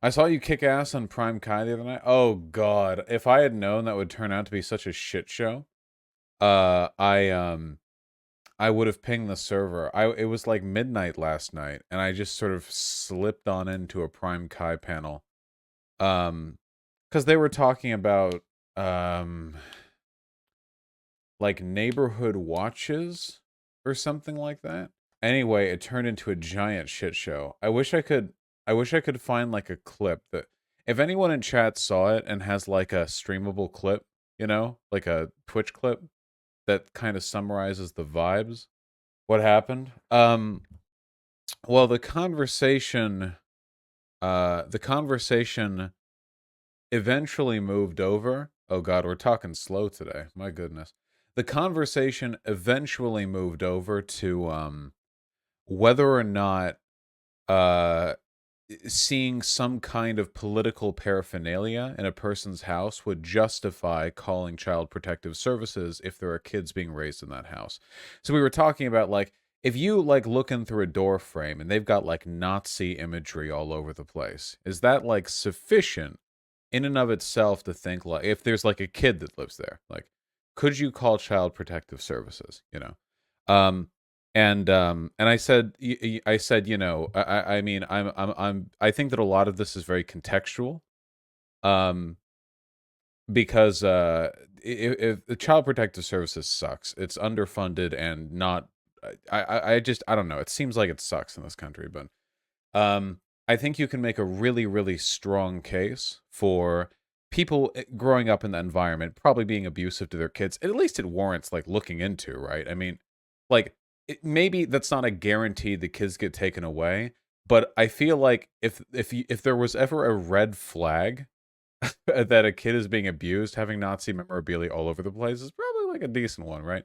I saw you kick ass on Prime Kai the other night. Oh god, if I had known that would turn out to be such a shit show, uh, I um, I would have pinged the server. It was like midnight last night, and I just sort of slipped on into a Prime Kai panel. Because they were talking about um, like neighborhood watches or something like that. Anyway, it turned into a giant shit show. I wish I could find like a clip that if anyone in chat saw it and has like a streamable clip, like a Twitch clip that kind of summarizes the vibes, what happened? Well, the conversation eventually moved over. Oh god, we're talking slow today. My goodness. The conversation eventually moved over to whether or not uh seeing some kind of political paraphernalia in a person's house would justify calling child protective services if there are kids being raised in that house. So we were talking about like if you like looking through a door frame and they've got like Nazi imagery all over the place, is that like sufficient in and of itself to think like if there's like a kid that lives there, like could you call child protective services, Um and I said, I mean, I think that a lot of this is very contextual, um, because if the child protective services sucks, it's underfunded and not. I don't know. It seems like it sucks in this country, but I think you can make a really, really strong case for people growing up in that environment probably being abusive to their kids. At least it warrants like looking into, right? I mean, like maybe that's not a guarantee the kids get taken away, but I feel like if there was ever a red flag that a kid is being abused, having Nazi memorabilia all over the place is probably like a decent one, right?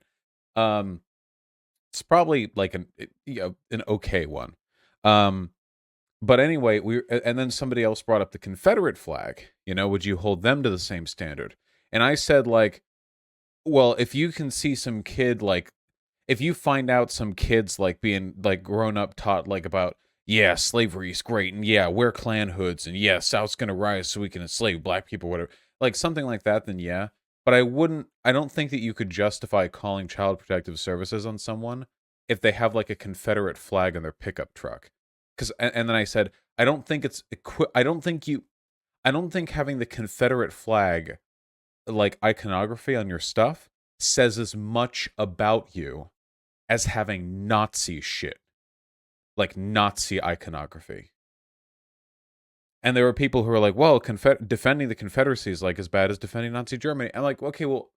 Um, it's probably like an okay one. Um, but anyway, and then somebody else brought up the Confederate flag. Would you hold them to the same standard? And I said, like, well, if you can see some kid, like, if you find out some kids, like, being, like, grown up taught, like, about, yeah, slavery is great, and yeah, wear Klan hoods, and yeah, South's gonna rise so we can enslave black people, whatever, like, something like that, then yeah. But I don't think that you could justify calling Child Protective Services on someone if they have, like, a Confederate flag on their pickup truck. And then I said, I don't think I don't think having the Confederate flag, like, iconography on your stuff says as much about you as having Nazi shit, like Nazi iconography. And there were people who were like, well, defending the Confederacy is like as bad as defending Nazi Germany. I'm like, okay, well,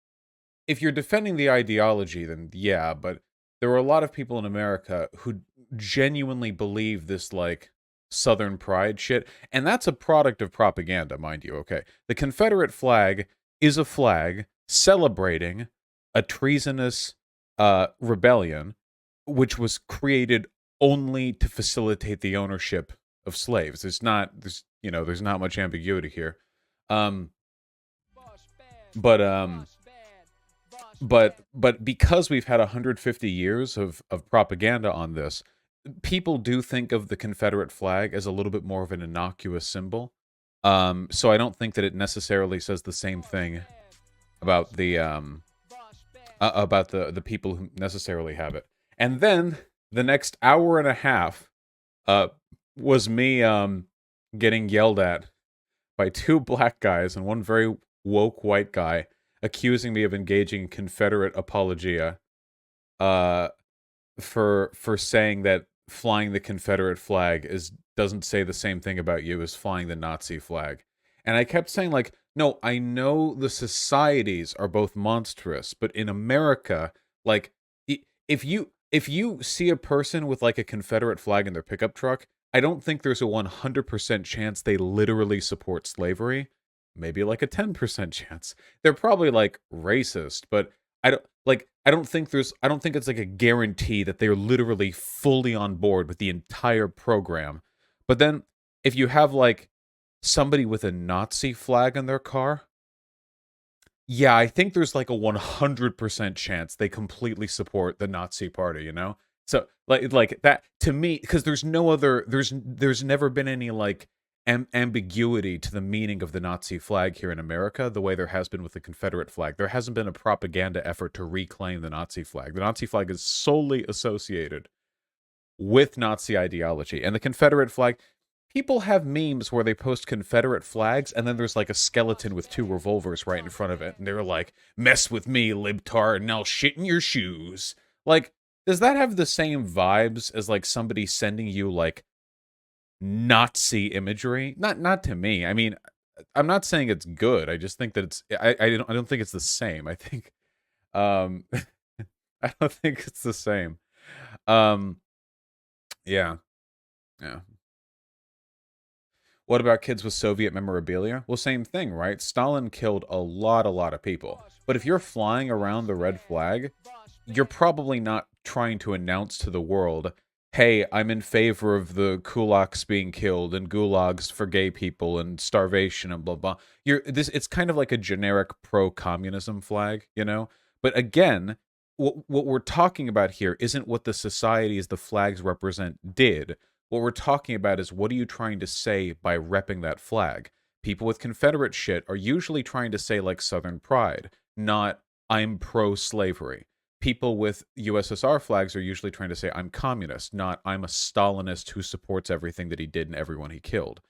if you're defending the ideology, then yeah, but there were a lot of people in America who genuinely believe this, like, Southern pride shit. And that's a product of propaganda, mind you, okay? The Confederate flag is a flag celebrating a treasonous rebellion, which was created only to facilitate the ownership of slaves. There's not much ambiguity here. Um, but but because we've had 150 years of propaganda on this, people do think of the Confederate flag as a little bit more of an innocuous symbol. So I don't think that it necessarily says the same thing about the people who necessarily have it. And then the next hour and a half uh was me getting yelled at by two black guys and one very woke white guy accusing me of engaging in Confederate apologia uh for saying that flying the Confederate flag is doesn't say the same thing about you as flying the Nazi flag. And I kept saying, like, no, I know the societies are both monstrous, but in America, like, if you see a person with like a Confederate flag in their pickup truck, I don't think there's a 100% chance they literally support slavery. Maybe like a 10% chance. They're probably like racist, but I don't think it's like a guarantee that they're literally fully on board with the entire program. But then if you have like somebody with a Nazi flag on their car, yeah, I think there's like a 100% chance they completely support the Nazi party, you know? So like that to me, because there's no other there's never been any like ambiguity to the meaning of the Nazi flag here in America the way there has been with the Confederate flag. There hasn't been a propaganda effort to reclaim the Nazi flag. The Nazi flag is solely associated with Nazi ideology. And the Confederate flag, people have memes where they post Confederate flags and then there's like a skeleton with two revolvers right in front of it. And they're like, mess with me, libtard, and I'll shit in your shoes. Like, does that have the same vibes as like somebody sending you like Nazi imagery? Not to me. I mean, I'm not saying it's good. I just think that I don't think it's the same. I think um I don't think it's the same. Um yeah. Yeah. What about kids with Soviet memorabilia? Well, same thing, right? Stalin killed a lot of people. But if you're flying around the red flag, you're probably not trying to announce to the world, hey, I'm in favor of the kulaks being killed and gulags for gay people and starvation and blah blah. It's kind of like a generic pro-communism flag, you know? But again, what we're talking about here isn't what the societies the flags represent did. What we're talking about is what are you trying to say by repping that flag? People with Confederate shit are usually trying to say like Southern pride, not I'm pro-slavery. People with USSR flags are usually trying to say I'm communist, not I'm a Stalinist who supports everything that he did and everyone he killed.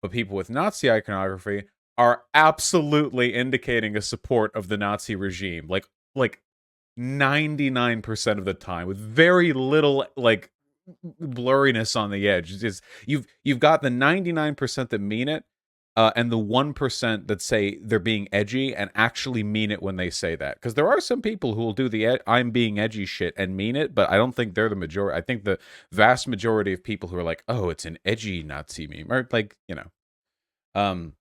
But people with Nazi iconography are absolutely indicating a support of the Nazi regime, like 99% of the time, with very little like blurriness on the edge. It's you've got the 99% that mean it, and the 1% that say they're being edgy and actually mean it when they say that. Because there are some people who will do the I'm being edgy shit and mean it, but I don't think they're the majority. I think the vast majority of people who are like, oh, it's an edgy Nazi meme, or like, um,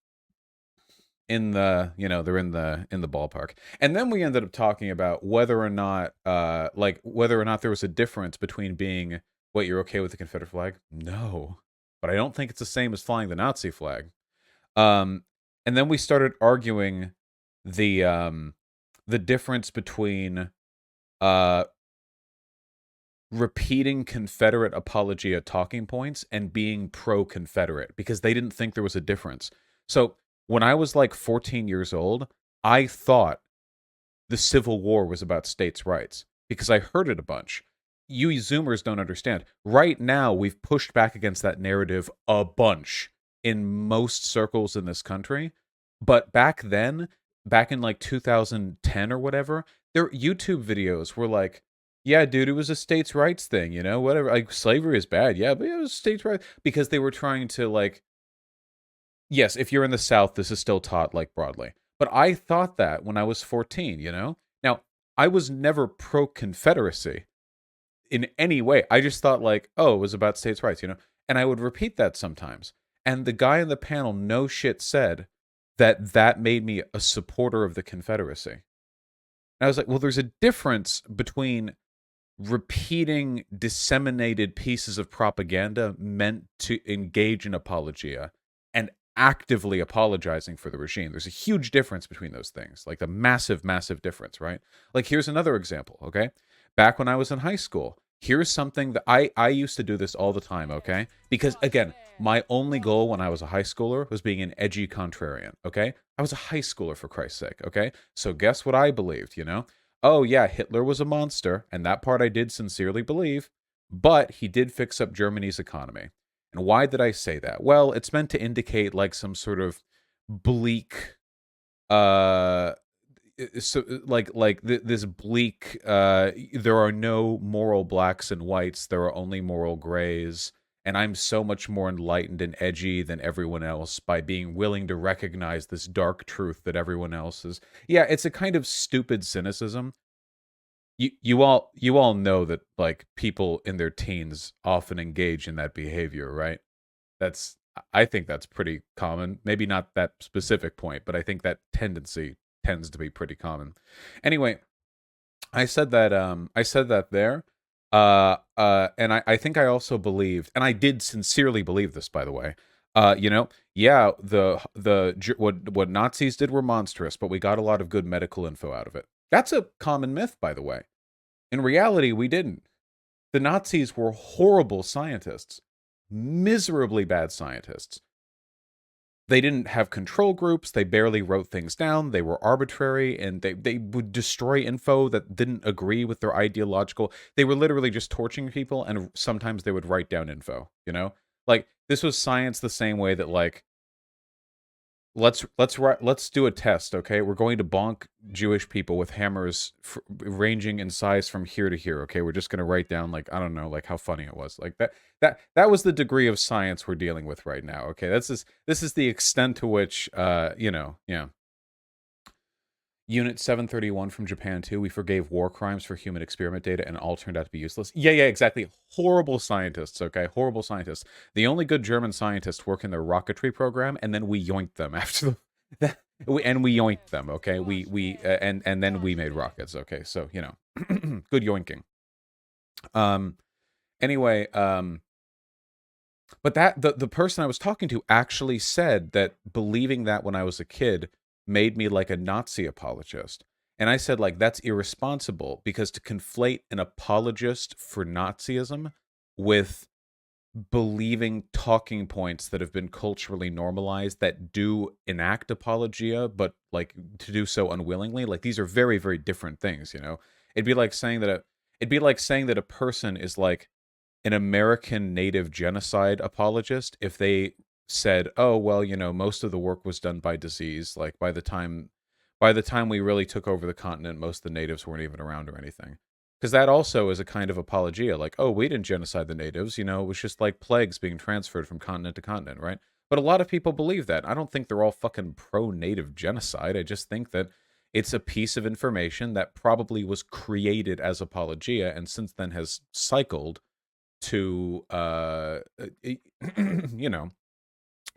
they're in the ballpark. And then we ended up talking about whether or not there was a difference between being, what, you're okay with the Confederate flag? No, but I don't think it's the same as flying the Nazi flag. um and then we started arguing the difference between uh repeating Confederate apologia talking points and being pro-Confederate, because they didn't think there was a difference. So when I was like 14 years old, I thought the Civil War was about states' rights because I heard it a bunch. You Zoomers don't understand. Right now, we've pushed back against that narrative a bunch in most circles in this country. But back then, back in like 2010 or whatever, their YouTube videos were like, yeah, dude, it was a states' rights thing, whatever. Like, slavery is bad, yeah, but it was states' rights. Because they were trying to, like, yes, if you're in the South, this is still taught, like, broadly. But I thought that when I was 14. Now, I was never pro-Confederacy in any way. I just thought, like, oh, it was about states' rights. And I would repeat that sometimes. And the guy in the panel, no shit, said that made me a supporter of the Confederacy. And I was like, well, there's a difference between repeating disseminated pieces of propaganda meant to engage in apologia and actively apologizing for the regime. There's a huge difference between those things, like a massive, massive difference, right? Like, here's another example, okay? Back when I was in high school, here's something that I used to do this all the time, okay? Because, again, my only goal when I was a high schooler was being an edgy contrarian, okay? I was a high schooler, for Christ's sake, okay? So guess what I believed? Oh, yeah, Hitler was a monster, and that part I did sincerely believe, but he did fix up Germany's economy. And why did I say that? Well, it's meant to indicate like some sort of bleak, uh, so this bleak, there are no moral blacks and whites, there are only moral grays, and I'm so much more enlightened and edgy than everyone else by being willing to recognize this dark truth that everyone else is. Yeah, it's a kind of stupid cynicism. You all know that, like, people in their teens often engage in that behavior, right? That's I think that's pretty common. Maybe not that specific point, but I think that tendency tends to be pretty common. Anyway, I said that there. And I think I also believed, and I did sincerely believe this, by the way. Yeah, what Nazis did were monstrous, but we got a lot of good medical info out of it. That's a common myth, by the way. In reality, we didn't. The Nazis were horrible scientists, miserably bad scientists. They didn't have control groups. They barely wrote things down. They were arbitrary, and they would destroy info that didn't agree with their ideological. They were literally just torching people, and sometimes they would write down info. You know, like this was science the same way that like let's do a test, okay? We're going to bonk Jewish people with hammers ranging in size from here to here, okay? We're just going to write down like I don't know, like how funny it was. Like that was the degree of science we're dealing with right now, okay? This is the extent to which yeah. Unit 731 from Japan too. We forgave war crimes for human experiment data and all turned out to be useless. Yeah, exactly. Horrible scientists, okay? Horrible scientists. The only good German scientists work in their rocketry program, and then we yoinked them after the we yoinked them, okay? And then we made rockets, okay? So, good yoinking. Anyway, but the person I was talking to actually said that believing that when I was a kid made me like a Nazi apologist. And I said, like, that's irresponsible because to conflate an apologist for Nazism with believing talking points that have been culturally normalized that do enact apologia, but like to do so unwillingly, like these are very, very different things, you know? It'd be like saying that a person is like an American native genocide apologist if they said, "Oh, well, most of the work was done by disease. Like by the time we really took over the continent, most of the natives weren't even around or anything." Because that also is a kind of apologia. Like, "Oh, we didn't genocide the natives. It was just like plagues being transferred from continent to continent, right?" But a lot of people believe that. I don't think they're all fucking pro-native genocide. I just think that it's a piece of information that probably was created as apologia and since then has cycled to you know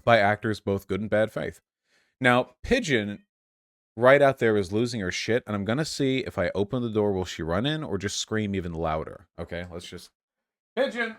by actors both good and bad faith. Now Pigeon right out there is losing her shit, and I'm gonna see if I open the door, will she run in or just scream even louder? Okay, let's just Pigeon.